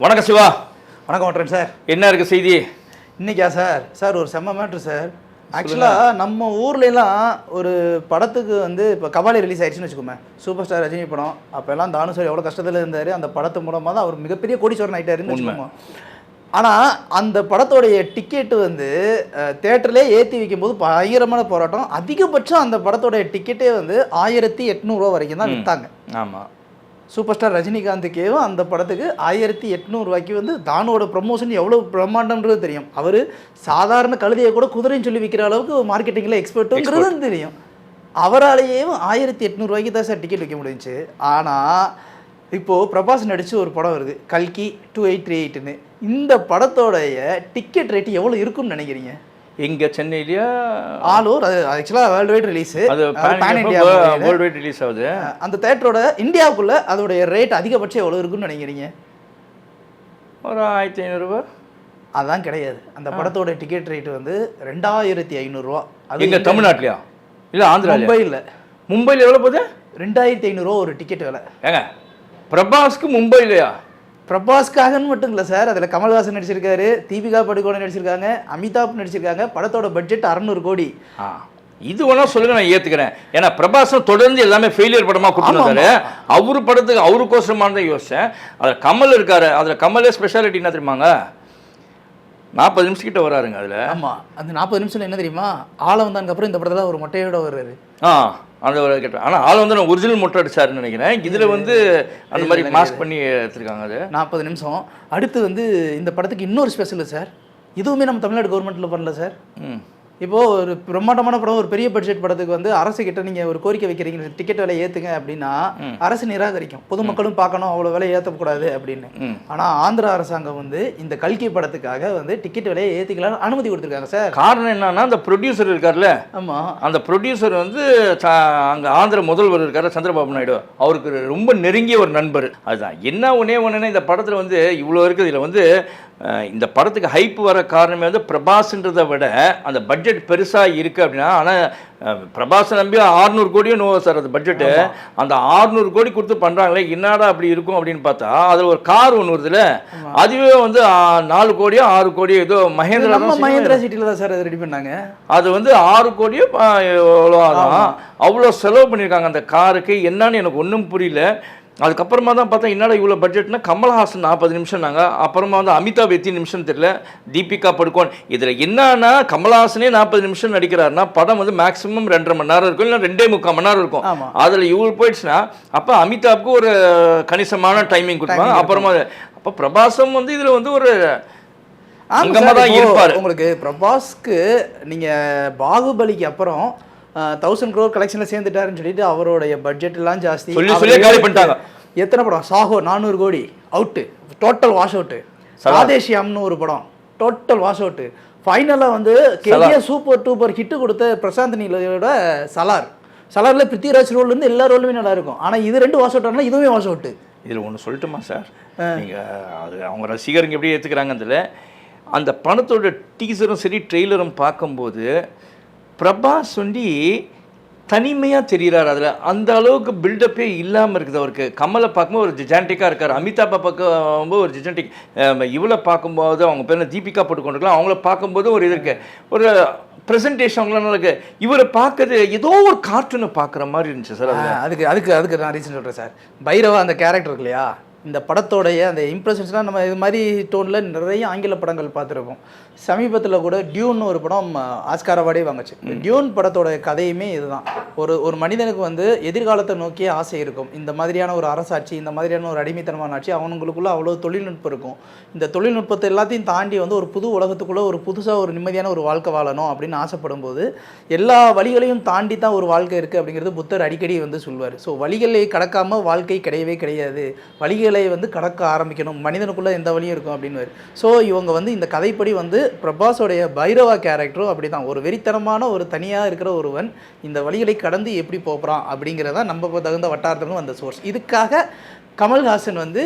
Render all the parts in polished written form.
வணக்கம் சிவா. வணக்கம் வட்டன் சார். என்ன இருக்குது செய்தி இன்றைக்கா சார்? சார் ஒரு செம்ம மேட்ரு சார். ஆக்சுவலாக நம்ம ஊர்லலாம் ஒரு படத்துக்கு வந்து இப்போ கபாலி ரிலீஸ் ஆயிடுச்சுன்னு வச்சுக்கோமே, சூப்பர் ஸ்டார் ரஜினி படம். அப்போல்லாம் தானு சார் எவ்வளோ கஷ்டத்தில் இருந்தார். அந்த படத்து மூலமாக தான் அவர் மிகப்பெரிய கோடீஸ்வரன் ஆகிட்டாருன்னு வச்சுக்கோங்க. ஆனால் அந்த படத்தோடைய டிக்கெட்டு வந்து தேட்டர்லேயே ஏற்றி வைக்கும்போது பயங்கரமான போராட்டம். அதிகபட்சம் அந்த படத்தோடைய டிக்கெட்டே வந்து 1800 வரைக்கும் தான் விற்றாங்க. ஆமாம், சூப்பர் ஸ்டார் ரஜினிகாந்துக்கேவும் அந்த படத்துக்கு 1800 வந்து தானோட ப்ரமோஷன் எவ்வளோ பிரம்மாண்டன்றது தெரியும். அவர் சாதாரண கழுதையை கூட குதிரைன்னு சொல்லி விற்கிற அளவுக்கு மார்க்கெட்டிங்கில் எக்ஸ்பர்ட்டுங்கிறதும் தெரியும். அவராலேயே 1800 தான் சார் டிக்கெட் விற்க முடிஞ்சிச்சு. ஆனால் இப்போது பிரபாஸ் நடித்து ஒரு படம் வருது, கல்கி 2838ன்னு. இந்த படத்தோடைய டிக்கெட் ரேட்டு எவ்வளோ இருக்குன்னு நினைக்கிறீங்க? எங்கே சென்னையிலையா? All over. அது ஆக்சுவலாக world wide release, pan India world wide release ஆகுது. அந்த தேட்டரோட இந்தியாவுக்குள்ளே அதோடைய ரேட் அதிகபட்சம் எவ்வளோ இருக்குன்னு நினைக்கிறீங்க? ஒரு 1500. அதான் கிடையாது. அந்த படத்தோட டிக்கெட் ரேட்டு வந்து 2500. அது எங்கே தமிழ்நாட்டிலையா? இல்லை ஆந்திரா? மும்பையில். மும்பையில் எவ்வளோ போகுது? 2500 ஒரு டிக்கெட் விலை. ஏங்க பிரபாஸ்க்கு மும்பைலையா? பிரபாஸ்க்காகன்னு மட்டும் இல்லை சார், அதில் கமல்ஹாசன் நடிச்சிருக்காரு, தீபிகா படுகோனே நடிச்சிருக்காங்க, அமிதாப் நடிச்சிருக்காங்க. படத்தோட பட்ஜெட் 600 கோடி. இது வேணா சொல்லுங்க, நான் ஏற்றுக்கிறேன். ஏன்னா பிரபாஸும் தொடர்ந்து எல்லாமே ஃபெயிலியர் படமாக கொடுத்துருந்தாரு. அவரு படத்துக்கு அவருக்கோசரமான தான் யோசிச்சேன். அதில் கமல் இருக்காரு. அதில் கமலே ஸ்பெஷாலிட்டி என்ன தெரியுமாங்க? 40 நிமிஷம் கிட்ட வராருங்க அதில். ஆமாம், அந்த 40 நிமிஷம் என்ன தெரியுமா? ஆள வந்ததுக்கப்புறம் இந்த படத்தில் ஒரு மொட்டையோட வர்றாரு. அந்த ஒரு கேட்டேன். ஆனால் ஆள் வந்து நான் ஒரிஜினல் மொட்டை அடிச்சாருன்னு நினைக்கிறேன். இதில் வந்து அந்த மாதிரி மாஸ்க் பண்ணி எடுத்துருக்காங்க. அது 40 நிமிஷம். அடுத்து வந்து இந்த படத்துக்கு இன்னொரு ஸ்பெஷலு சார். இதுவுமே நம்ம தமிழ்நாடு கவர்மெண்ட்டில் பண்ணல சார். இப்போது ஒரு பிரம்மாண்டமான படம், ஒரு பெரிய பட்ஜெட் படத்துக்கு வந்து அரசு கிட்ட நீங்கள் ஒரு கோரிக்கை வைக்கிறீங்க, டிக்கெட் விலை ஏற்றுங்க அப்படின்னா அரசு நிராகரிக்கும். பொதுமக்களும் பார்க்கணும், அவ்வளோ விலை ஏற்றக்கூடாது அப்படின்னு. ஆனால் ஆந்திர அரசாங்கம் வந்து இந்த கல்கி படத்துக்காக வந்து டிக்கெட் விலையை ஏற்றிக்கலாம்னு அனுமதி கொடுத்துருக்காங்க சார். காரணம் என்னன்னா, அந்த ப்ரொடியூசர் இருக்கார்ல, ஆமாம், அந்த ப்ரொடியூசர் வந்து அங்கே ஆந்திர முதல்வர் இருக்கார் சந்திரபாபு நாயுடு, அவருக்கு ரொம்ப நெருங்கிய ஒரு நண்பர். அதுதான் என்ன ஒன்னே இந்த படத்தில் வந்து இவ்வளோ இருக்குது. இதில் வந்து இந்த படத்துக்கு ஹைப் வர காரணமே வந்து பிரபாஸ்ன்றதை விட அந்த பட்ஜெட் பெருசாக இருக்குது அப்படின்னா. ஆனால் பிரபாஸை நம்பி 600 கோடியும் நோவா சார் அது பட்ஜெட்டு. அந்த 600 கோடி கொடுத்து பண்ணுறாங்களே, என்னடா அப்படி இருக்கும் அப்படின்னு பார்த்தா அதில் ஒரு கார் ஒன்று வருதுல்ல, அதுவே வந்து 4 கோடியோ 6 கோடியோ ஏதோ மஹேந்திரா சிட்டியில் தான் சார் அது ரெடி பண்ணாங்க. அது வந்து 6 கோடியோ எவ்வளோ ஆகும், அவ்வளோ செலவு பண்ணியிருக்காங்க அந்த காருக்கு. என்னன்னு எனக்கு ஒன்றும் புரியல. அதுக்கப்புறமா தான் பார்த்தா என்னடா இவ்வளோ பட்ஜெட்னா, கமல்ஹாசன் 40 நிமிஷம்னாங்க. அப்புறமா வந்து அமிதாப் எத்தனை நிமிஷம் தெரியல, தீபிகா படுகோன். இதில் என்னன்னா கமல்ஹாசனே 40 நிமிஷம் நடிக்கிறாருன்னா படம் வந்து மேக்ஸிமம் 2.5 மணி நேரம் இருக்கும், இல்லை 2.75 மணி நேரம் இருக்கும். அதில் இவ்வளோ போயிடுச்சுன்னா அப்போ அமிதாப்க்கு ஒரு கணிசமான டைமிங் கொடுப்பாங்க. அப்புறமா அப்போ பிரபாஸும் வந்து இதில் வந்து ஒரு அங்கமாக தான் இருப்பார். உங்களுக்கு பிரபாஸ்க்கு நீங்கள் பாகுபலிக்கு அப்புறம் 1000 crore கலெக்ஷனில் சேர்ந்துட்டாருன்னு சொல்லிட்டு அவருடைய பட்ஜெட் எல்லாம் ஜாஸ்தி சொல்லி காலி பண்ணிட்டாங்க. எத்தனை படம்? சாஹோ 400 கோடி அவுட்டு, டோட்டல் வாஷ் அவுட்டு. ராதேஷியாம்னு ஒரு படம் டோட்டல் வாஷ் அவுட்டு. ஃபைனலாக வந்து கேஜிஎஃப் சூப்பர் டூப்பர் ஹிட்டு கொடுத்த பிரசாந்த் நீலோட சலாரில் பிருத்திவிராஜ் ரோல்லேருந்து எல்லா ரோலுமே நல்லா இருக்கும். ஆனால் இது 2 வாஷ் அவுட் ஆனால் இதுவுமே வாஷ் அவுட்டு. இதில் ஒன்று சொல்லட்டுமா சார்? நீங்கள் அது அவங்க ரசிகருங்க எப்படி ஏற்றுக்கிறாங்க. அதில் அந்த படத்தோட டீசரும் சரி ட்ரெய்லரும் பார்க்கும்போது பிரபாஸ் வந்து தனிமையாக தெரிகிறார். அதில் அந்த அளவுக்கு பில்டப்பே இல்லாமல் இருக்குது அவருக்கு. கமலை பார்க்கும்போது ஒரு ஜிஜான்டிக்காக இருக்கார், அமிதாப்பை பார்க்கும்போது ஒரு ஜிஜான்டிக், இவளை பார்க்கும்போது அவங்க பேர் தீபிகா போட்டுக்கொண்டிருக்கலாம், அவங்கள பார்க்கும்போது ஒரு இது இருக்குது, ஒரு ப்ரெசன்டேஷன் அவங்களாம் இருக்கு. இவரை பார்க்கறது ஏதோ ஒரு கார்ட்டூனை பார்க்குற மாதிரி இருந்துச்சு சார். அதுக்கு நான் ரீசன் சொல்கிறேன் சார். பைரவா அந்த கேரக்டர் இருக்கு இல்லையா, இந்த படத்தோடைய அந்த இம்ப்ரெஷன்ஸ்லாம் நம்ம இது மாதிரி டோனில் நிறைய ஆங்கில படங்கள் பார்த்துருக்கோம். சமீபத்தில் கூட டியூன் ஒரு படம் ஆஸ்கார் அவார்டே வாங்குச்சு. டியூன் படத்தோட கதையுமே இதுதான். ஒரு மனிதனுக்கு வந்து எதிர்காலத்தை நோக்கிய ஆசை இருக்கும். இந்த மாதிரியான ஒரு அரசாட்சி, இந்த மாதிரியான ஒரு அடிமைத்தனமான ஆட்சி, அவங்களுக்குள்ள அவ்வளோ தொழில்நுட்பம் இருக்கும். இந்த தொழில்நுட்பத்தை எல்லாத்தையும் தாண்டி வந்து ஒரு புது உலகத்துக்குள்ளே ஒரு புதுசாக ஒரு நிம்மதியான ஒரு வாழ்க்கை வாழணும் அப்படின்னு ஆசைப்படும் போது எல்லா வழிகளையும் தாண்டி தான் ஒரு வாழ்க்கை இருக்குது அப்படிங்கிறது புத்தர் அடிக்கடி வந்து சொல்லுவார். ஸோ வழிகளை கடக்காமல் வாழ்க்கை கிடையவே கிடையாது, வழிகளை வந்து கடக்க ஆரம்பிக்கணும், மனிதனுக்குள்ளே எந்த வழியும் இருக்கும் அப்படின்னு. ஸோ இவங்க வந்து இந்த கதைப்படி வந்து பிரபாஸோடைய பைரவா கேரக்டரும் அப்படி தான், ஒரு வெறித்தனமான ஒரு தனியாக இருக்கிற ஒருவன் இந்த வழிகளை கடந்து எப்படி போகிறான் அப்படிங்கிறதா நம்ம தகுந்த வட்டாரத்திலும் வந்த சோர்ஸ். இதுக்காக கமல்ஹாசன் வந்து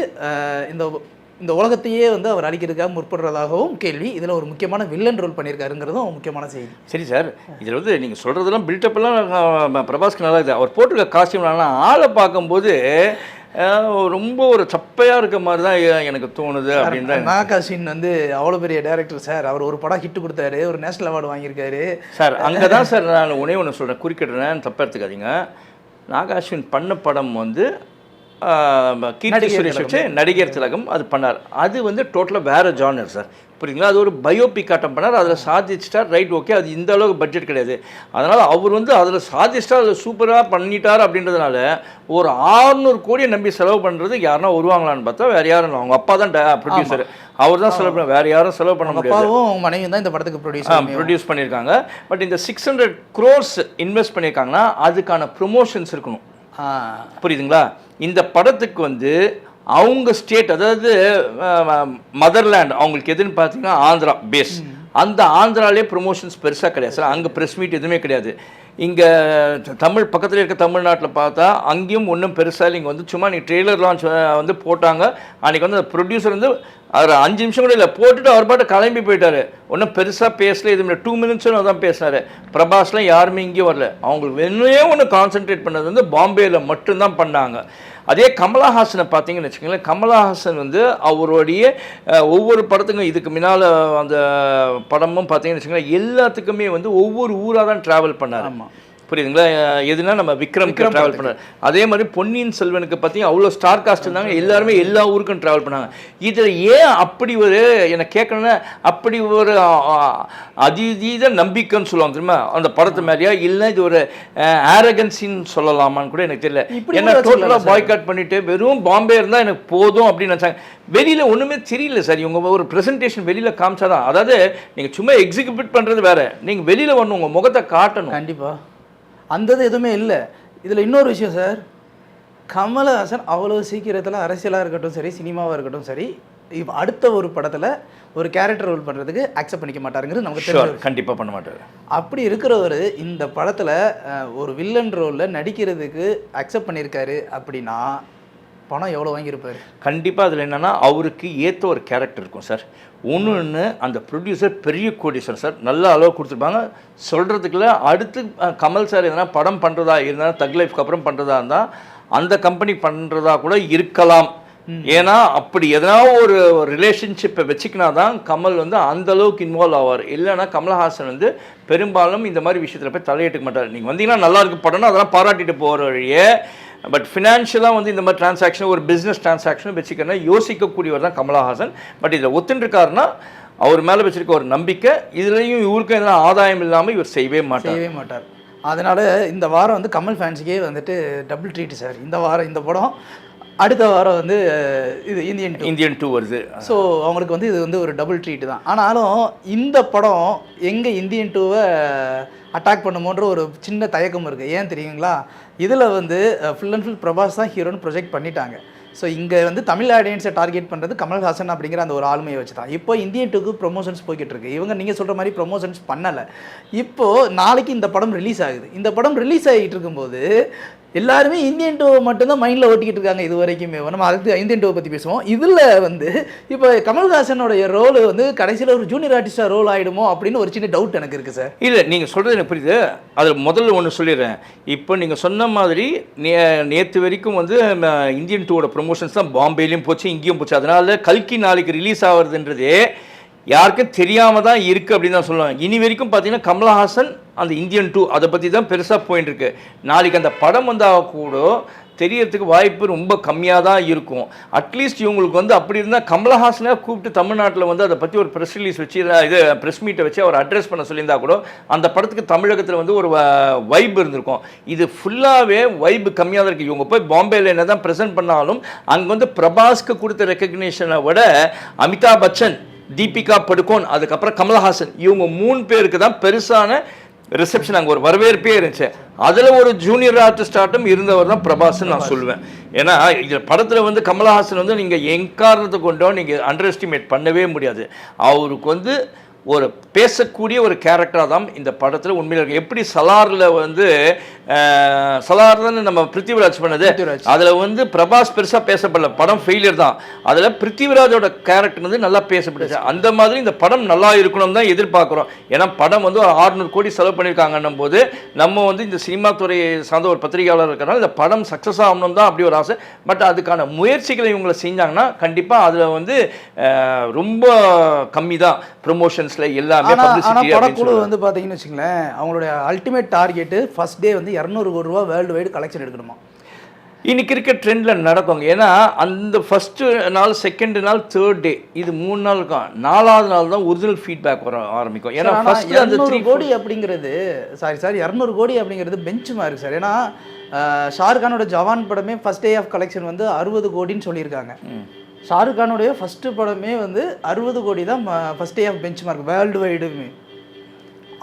இந்த உலகத்தையே வந்து அவர் அழிக்கிறதுக்காக முற்படுறதாகவும் கேள்வி. இதில் ஒரு முக்கியமான வில்லன் ரோல் பண்ணியிருக்காருங்கிறதும் முக்கியமான செய்தி. சரி சார், இதில் வந்து நீங்கள் சொல்கிறதெல்லாம் பில்டப்லாம் பிரபாஸ்க்கு நல்லா இருக்குது. அவர் போட்டிருக்க காஸ்டியூம்லாம் ஆளை பார்க்கும்போது ரொம்ப ஒரு சப்பையாக இருக்க மாதிரி தான் எனக்கு தோணுது அப்படின்னு தான். நாகாஷின் வந்து அவ்வளோ பெரிய டேரக்டர் சார், அவர் ஒரு படம் ஹிட் கொடுத்தாரு, ஒரு நேஷனல் அவார்டு வாங்கியிருக்காரு சார். அங்கே தான் சார் நான் ஒன்று சொல்கிறேன், குறுக்கிடுறேன், தப்பாக எடுத்துக்காதீங்க. நாகாஸ்வின் பண்ண படம் வந்து கீர்த்தி சுரேஷ் வச்சு நடிகர் திலகம் அது பண்ணார். அது வந்து டோட்டலாக வேறு ஜானர் சார், புரியுங்களா? அது ஒரு பயோபிக் ஆட்டம் பண்ணார், அதில் சாதிச்சிட்டார், ரைட், ஓகே. அது இந்த அளவுக்கு பட்ஜெட் கிடையாது. அதனால் அவர் வந்து அதில் சாதிச்சிட்டார், அதில் சூப்பராக பண்ணிட்டார் அப்படின்றதுனால ஒரு 600 கோடியை நம்பி செலவு பண்ணுறது யாருன்னா வருவாங்களான்னு பார்த்தா வேறு யாரும், அவங்க அப்பா தான் ப்ரொடியூசர், அவர் தான் செலவு பண்ண, வேறு யாரும் செலவு பண்ண முடியாது. மனைவி தான் இந்த படத்துக்கு ப்ரொடியூஸ் பண்ணியிருக்காங்க. பட் இந்த 600 crores இன்வெஸ்ட் பண்ணியிருக்காங்கன்னா அதுக்கான ப்ரொமோஷன்ஸ் இருக்கணும், புரியுதுங்களா? இந்த படத்துக்கு வந்து அவங்க ஸ்டேட், அதாவது மதர்லேண்ட் அவங்களுக்கு எதுன்னு பார்த்தீங்கன்னா ஆந்திரா பேஸ், அந்த ஆந்திராலே ப்ரொமோஷன்ஸ் பெருசாக கிடையாது சார். அங்கே ப்ரெஸ் மீட் எதுவுமே கிடையாது. இங்கே தமிழ் பக்கத்தில் இருக்க தமிழ்நாட்டில் பார்த்தா அங்கேயும் ஒன்றும் பெருசாக இங்கே வந்து சும்மா நீங்கள் ட்ரெய்லர் லான்ச் வந்து போட்டாங்க. அன்றைக்கி வந்து அந்த ப்ரொடியூசர் வந்து அவர் 5 நிமிஷம் கூட இல்லை, போட்டுட்டு அவர் பாட்டு கிளம்பி போயிட்டார். ஒன்றும் பெருசாக பேசல, இது 2 minutes தான் பேசினார். பிரபாஸ்லாம் யாருமே இங்கேயும் வரல. அவங்களுக்கு வேணுமே ஒன்று கான்சென்ட்ரேட் பண்ணது வந்து பாம்பேயில் மட்டும்தான் பண்ணாங்க. அதே கமலஹாசனை பார்த்தீங்கன்னு வச்சுக்கோங்களேன், கமலஹாசன் வந்து அவருடைய ஒவ்வொரு படத்துக்கும் இதுக்கு முன்னால் அந்த படமும் பார்த்தீங்கன்னு வச்சுக்கோங்களேன், எல்லாத்துக்குமே வந்து ஒவ்வொரு ஊராக தான் ட்ராவல் பண்ணார். புரியுதுங்களா? எதுனா நம்ம விக்ரம்க்கு ட்ராவல் பண்ணார். அதே மாதிரி பொன்னியின் செல்வனுக்கு பார்த்தீங்கன்னா அவ்வளோ ஸ்டார் காஸ்ட் இருந்தாங்க, எல்லாருமே எல்லா ஊருக்கும் ட்ராவல் பண்ணாங்க. இதில் ஏன் அப்படி ஒரு என்ன கேட்கணுன்னா, அப்படி ஒரு அதீத நம்பிக்கைன்னு சொல்லுவாங்க தெரியுமா அந்த படத்து மேலேயா, இல்லை இது ஒரு ஆரகன்சின்னு சொல்லலாமான்னு கூட எனக்கு தெரியல. ஏன்னா டோட்டலாக பாய்காட் பண்ணிட்டு வெறும் பாம்பே இருந்தால் எனக்கு போதும் அப்படின்னு நினச்சாங்க. வெளியில் ஒன்றுமே தெரியல சார். இவங்க ஒரு ப்ரெசன்டேஷன் வெளியில் காமிச்சாதான், அதாவது நீங்கள் சும்மா எக்ஸிக்யூட் பண்ணுறது வேறு, நீங்கள் வெளியில் வரணும், உங்கள் முகத்தை காட்டணும். கண்டிப்பாக அந்த எதுவுமே இல்லை. இதில் இன்னொரு விஷயம் சார், கமலஹாசன் அவ்வளோ சீக்கிரத்தில் அரசியலாக இருக்கட்டும் சரி, சினிமாவாக இருக்கட்டும் சரி, இப்போ அடுத்த ஒரு படத்தில் ஒரு கேரக்டர் ரோல் பண்ணுறதுக்கு அக்செப்ட் பண்ணிக்க மாட்டாருங்கிறது நமக்கு தெரியும். கண்டிப்பாக பண்ண மாட்டார். அப்படி இருக்கிறவர் இந்த படத்தில் ஒரு வில்லன் ரோலில் நடிக்கிறதுக்கு அக்செப்ட் பண்ணியிருக்காரு அப்படின்னா பணம் எவ்வளோ வாங்கியிருப்பார்? கண்டிப்பாக அதில் என்னென்னா அவருக்கு ஏற்ற ஒரு கேரக்டர் இருக்கும் சார். ஒன்று அந்த ப்ரொடியூசர் பெரிய கோடீஸ்வரர் சார், நல்ல அளவு கொடுத்துருப்பாங்க. சொல்கிறதுக்குள்ள அடுத்து கமல் சார் எதனா படம் பண்ணுறதா இருந்தால், தக் லைஃப்க்கு அப்புறம் பண்ணுறதா இருந்தால் அந்த கம்பெனி பண்ணுறதா கூட இருக்கலாம். ஏன்னா அப்படி எதனா ஒரு ரிலேஷன்ஷிப்பை வச்சுக்கினா தான் கமல் வந்து அந்த அளவுக்கு இன்வால்வ் ஆவார். இல்லைன்னா கமலஹாசன் வந்து பெரும்பாலும் இந்த மாதிரி விஷயத்தில் போய் தலையிட்டுக்க மாட்டார். நீங்கள் வந்தீங்கன்னா நல்லா இருக்கு படம்னா அதெல்லாம் பாராட்டிட்டு போகிற வழியே, பட் ஃபினான்ஷியலாக வந்து இந்த மாதிரி டிரான்சாக்ஷன், ஒரு பிஸ்னஸ் டிரான்சாக்ஷன் வச்சுக்கணும் யோசிக்கக்கூடியவர் தான் கமலஹாசன். பட் இதில் ஒத்துருக்காருன்னா அவர் மேலே வச்சிருக்க ஒரு நம்பிக்கை, இதுலேயும் இவருக்கும் எதனா ஆதாயம் இல்லாமல் இவர் செய்யவே மாட்டார். அதனால் இந்த வாரம் வந்து கமல் ஃபேன்ஸுக்கே வந்துட்டு டபுள் ட்ரீட் சார். இந்த வாரம் இந்த படம், அடுத்த வாரம் வந்து இது இந்தியன் 2 வருது. ஸோ அவங்களுக்கு வந்து இது வந்து ஒரு டபுள் ட்ரீட் தான். ஆனாலும் இந்த படம் எங்கே இந்தியன் 2வை அட்டாக் பண்ணுமோன்ற ஒரு சின்ன தயக்கம் இருக்குது. ஏன் தெரியுங்களா? இதில் வந்து ஃபுல் அண்ட் ஃபுல் பிரபாஸ் தான் ஹீரோன்னு ப்ரொஜெக்ட் பண்ணிட்டாங்க. ஸோ இங்கே வந்து தமிழ் ஆடியன்ஸை டார்கெட் பண்ணுறது கமல்ஹாசன் அப்படிங்கிற அந்த ஒரு ஆளுமையை வச்சு தான். இப்போ இந்தியன் 2க்கு ப்ரொமோஷன்ஸ் போய்கிட்டு இருக்கு. இவங்க நீங்கள் சொல்கிற மாதிரி ப்ரொமோஷன்ஸ் பண்ணலை. இப்போது நாளைக்கு இந்த படம் ரிலீஸ் ஆகுது. இந்த படம் ரிலீஸ் ஆகிட்டு இருக்கும்போது எல்லாருமே இந்தியன் 2 மட்டும்தான் மைண்டில் ஓட்டிக்கிட்டு இருக்காங்க இது வரைக்குமே. நம்ம அடுத்து இந்தியன் 2 பற்றி பேசுவோம். இதில் வந்து இப்போ கமல்ஹாசனுடைய ரோல் வந்து கடைசியில் ஒரு ஜூனியர் ஆர்டிஸ்டாக ரோல் ஆகிடுமோ அப்படின்னு ஒரு சின்ன டவுட் எனக்கு இருக்குது சார். இல்லை, நீங்கள் சொல்கிறது எனக்கு புரியுது. அதில் முதல்ல ஒன்று சொல்லிடுறேன். இப்போ நீங்கள் சொன்ன மாதிரி நேற்று வரைக்கும் வந்து இந்தியன் 2வோட ப்ரொமோஷன்ஸ் தான் பாம்பேலையும் போச்சு, இங்கேயும் போச்சு. அதனால கல்கி நாளைக்கு ரிலீஸ் ஆகிறதுன்றதே யாருக்கும் தெரியாமல் தான் இருக்குது அப்படின்னு தான் சொல்லுவாங்க. இனி வரைக்கும் பார்த்தீங்கன்னா கமலஹாசன் அந்த இந்தியன் 2 அதை பற்றி தான் பெருசாக போயின்னு இருக்கு. நாளைக்கு அந்த படம் வந்தால் கூட தெரியறதுக்கு வாய்ப்பு ரொம்ப கம்மியாக தான் இருக்கும். அட்லீஸ்ட் இவங்களுக்கு வந்து அப்படி இருந்தால் கமலஹாசனை கூப்பிட்டு தமிழ்நாட்டில் வந்து அதை பற்றி ஒரு ப்ரெஸ் ரிலீஸ் வச்சு இது ப்ரெஸ் மீட்டை வச்சு அவர் அட்ரஸ் பண்ண சொல்லியிருந்தா கூட அந்த படத்துக்கு தமிழகத்தில் வந்து ஒரு வைப் இருந்திருக்கும். இது ஃபுல்லாகவே வைப் கம்மியாக தான் இருக்குது. இவங்க போய் பாம்பேயில் என்ன தான் ப்ரெசென்ட் பண்ணாலும் அங்கே வந்து பிரபாஸ்க்கு கொடுத்த ரெக்கக்னேஷனை விட அமிதாப் பச்சன், தீபிகா படுகோன், அதுக்கப்புறம் கமலஹாசன், இவங்க 3 பேருக்கு தான் பெருசான ரிசப்ஷன், அங்கே ஒரு வரவேற்பே இருந்துச்சு. அதில் ஒரு ஜூனியர் ஆர்டிஸ்டாட்டும் இருந்தவர் தான் பிரபாஸ்ன்னு நான் சொல்லுவேன். ஏன்னா இதில் படத்தில் வந்து கமலஹாசன் வந்து நீங்கள் எக்காரணத்தை கொண்டோ நீங்கள் அண்டர் எஸ்டிமேட் பண்ணவே முடியாது. அவருக்கு வந்து ஒரு பேசக்கூடிய ஒரு கேரக்டராக தான் இந்த படத்தில் உண்மையில் இருக்கு. எப்படி சலாரில் வந்து சலார் தானே நம்ம பிருத்திவிராஜ் பண்ணது, அதில் வந்து பிரபாஸ் பெருசாக பேசப்படல, படம் ஃபெயிலியர் தான். அதில் பிருத்திவிராஜோட கேரக்டர் வந்து நல்லா பேசப்பட்டுச்சு. அந்த மாதிரி இந்த படம் நல்லா இருக்கணும் தான் எதிர்பார்க்குறோம். ஏன்னா படம் வந்து 600 கோடி செலவு பண்ணியிருக்காங்கன்னும் போது நம்ம வந்து இந்த சினிமா துறையை சார்ந்த ஒரு பத்திரிகையாளர் இருக்கிறனால இந்த படம் சக்ஸஸ் ஆகணும் தான் அப்படி ஒரு ஆசை. பட் அதுக்கான முயற்சிகளை இவங்களை செஞ்சாங்கன்னா கண்டிப்பாக அதில் வந்து ரொம்ப கம்மி தான் ப்ரொமோஷன்ஸில் எல்லாமே. படக்குழு வந்து பார்த்தீங்கன்னு வச்சுங்களேன், அவங்களுடைய அல்டிமேட் டார்கெட்டு ஃபர்ஸ்ட் டே வந்து 200 கோடி ரூபா வேர்ல்டு வைடு கலெக்ஷன் எடுக்கணுமா. இன்னைக்கு இருக்க ட்ரெண்டில் நடக்குங்க. ஏன்னா அந்த ஃபஸ்ட்டு நாள், செகண்ட் நாள், தேர்ட் டே, இது 3 நாள் இருக்கும். 4வது நாள் தான் ஒரிஜினல் ஃபீட்பேக் வர ஆரம்பிக்கும். ஏன்னா ஃபர்ஸ்ட் அந்த 200 கோடி அப்படிங்கிறது 200 கோடி அப்படிங்கிறது பெஞ்ச் மார்க் சார். ஏன்னா ஷாருக்கானோட ஜவான் படமே ஃபர்ஸ்ட் டே ஆஃப் கலெக்ஷன் வந்து 60 கோடின்னு சொல்லியிருக்காங்க. ஷாருக்கானுடைய ஃபஸ்ட்டு படமே வந்து 60 கோடி தான் first day of benchmark வேர்ல்டு வைடுமே.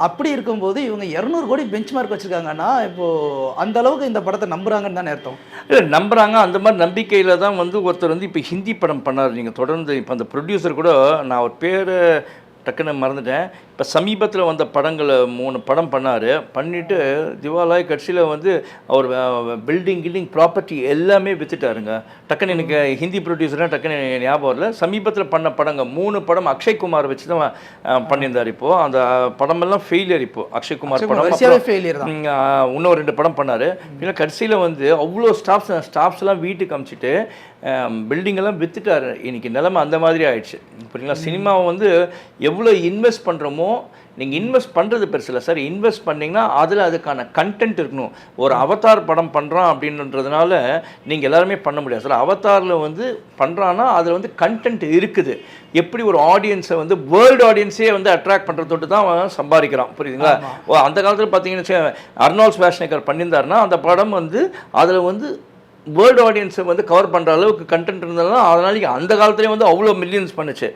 அப்படி இருக்கும்போது இவங்க 200 கோடி பெஞ்ச் மார்க் வச்சுருக்காங்கன்னா இப்போது அந்த அளவுக்கு இந்த படத்தை நம்புகிறாங்கன்னு தானே அர்த்தம். இல்லை நம்புகிறாங்க. அந்த மாதிரி நம்பிக்கையில் தான் வந்து ஒருத்தர் வந்து இப்போ ஹிந்தி படம் பண்ணார். நீங்கள் தொடர்ந்து இப்போ அந்த ப்ரொடியூசர் கூட, நான் ஒரு பேர் டக்குன்னு மறந்துட்டேன், இப்போ சமீபத்தில் வந்த படங்களை 3 படம் பண்ணார். பண்ணிவிட்டு திவாலாய் கட்சியில் வந்து அவர் பில்டிங் ப்ராப்பர்ட்டி எல்லாமே விற்றுட்டாருங்க. டக்குன்னு எனக்கு ஹிந்தி ப்ரொடியூசராக டக்குன்னு ஞாபகம் இல்லை. சமீபத்தில் பண்ண படங்கள் 3 படம் அக்ஷய்குமார் வச்சு தான் பண்ணியிருந்தார். இப்போது அந்த படமெல்லாம் ஃபெயிலியர். இப்போது அக்ஷய்குமார் படம் ஃபெயிலியர் தான். இன்னும் 2 படம் பண்ணார். இல்லை கடைசியில் வந்து அவ்வளோ ஸ்டாஃப்ஸ்லாம் வீட்டுக்கு அனுப்பிச்சிட்டு பில்டிங்கெல்லாம் விற்றுட்டார். இன்றைக்கி நிலைமை அந்த மாதிரி ஆயிடுச்சு. புரியுங்களா? சினிமாவை வந்து எவ்வளோ இன்வெஸ்ட் பண்ணுறோமோ, நீங்கள் இன்வெஸ்ட் பண்ணுறது பெருசு இல்லை சார். இன்வெஸ்ட் பண்ணிங்கன்னா அதில் அதுக்கான கண்டென்ட் இருக்கணும். ஒரு அவதார் படம் பண்ணுறான் அப்படின்றதுனால நீங்கள் எல்லாருமே பண்ண முடியாது சார். அவதாரில் வந்து பண்ணுறான்னா அதில் வந்து கண்டென்ட் இருக்குது. எப்படி ஒரு ஆடியன்ஸை வந்து வேர்ல்டு ஆடியன்ஸே வந்து அட்ராக்ட் பண்ணுறதோட்டு தான் அவன் சம்பாதிக்கிறான். புரியுதுங்களா? அந்த காலத்தில் பார்த்தீங்கன்னு அர்னால்ட் ஸ்வாஷ்நெகர் பண்ணியிருந்தாருன்னா அந்த படம் வந்து அதில் வந்து வேர்ல்டு ஆடியன்ஸை வந்து கவர் பண்ணுற அளவுக்கு கண்டென்ட் இருந்ததுனா அதனால அந்த காலத்துலேயே வந்து அவ்வளோ மில்லியன்ஸ் பண்ணுச்சு.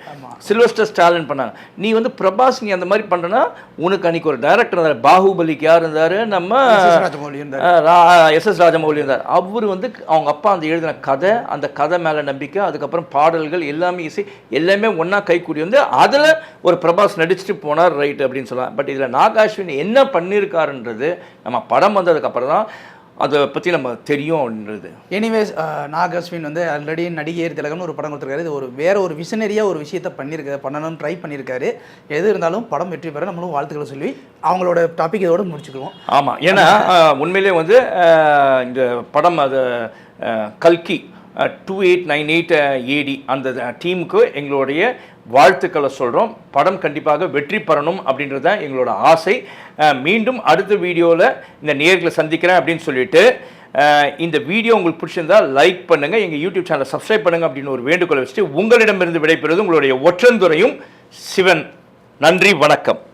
சில்வஸ்டர் ஸ்டாலின் பண்ணாங்க. நீ வந்து பிரபாஸ் நீ அந்த மாதிரி பண்ணுறனா உனக்கு அன்றைக்கி ஒரு டைரக்டர் இருந்தார். பாகுபலிக்கு யார் இருந்தார்? நம்ம எஸ்.எஸ். ராஜமௌலி இருந்தார். அவர் வந்து அவங்க அப்பா அந்த எழுதின கதை, அந்த கதை மேலே நம்பிக்கை, அதுக்கப்புறம் பாடல்கள் எல்லாமே இசை எல்லாமே ஒன்றா கைக்கூடி வந்து அதில் ஒரு பிரபாஸ் நடிச்சுட்டு போனார் ரைட் அப்படின்னு சொல்லலாம். பட் இதில் நாகாஸ்வின் என்ன பண்ணியிருக்காருன்றது நம்ம படம் வந்ததுக்கப்புறம் தான் அதை பற்றி நம்ம தெரியும் அப்படின்றது. எனிவேஸ் நாகாஸ்வின் வந்து ஆல்ரெடி நடிகர் திலகம்னு ஒரு படம் கொடுத்துருக்காரு. இது வேற ஒரு விஷனரியாக ஒரு விஷயத்தை பண்ணணும்னு ட்ரை பண்ணியிருக்காரு. எது இருந்தாலும் படம் வெற்றி பெற நம்மளும் வாழ்த்துக்களை சொல்லி அவங்களோட டாபிக் இதோடு முடிச்சுக்குவோம். ஆமாம், ஏன்னா உண்மையிலே வந்து இந்த படம் அது கல்கி 2898 AD அந்த டீமுக்கு எங்களுடைய வாழ்த்துக்களை சொல்கிறோம். படம் கண்டிப்பாக வெற்றி பெறணும் அப்படின்றது தான் எங்களோட ஆசை. மீண்டும் அடுத்த வீடியோவில் இந்த நேர்களை சந்திக்கிறேன் அப்படின்னு சொல்லிட்டு இந்த வீடியோ உங்களுக்கு பிடிச்சிருந்தால் லைக் பண்ணுங்கள், எங்கள் யூடியூப் சேனலை சப்ஸ்கிரைப் பண்ணுங்கள் அப்படின்னு ஒரு வேண்டுகோளை வச்சுட்டு உங்களிடமிருந்து விடைபெறுவது உங்களுடைய ஒற்றந்துரையும் சிவன். நன்றி, வணக்கம்.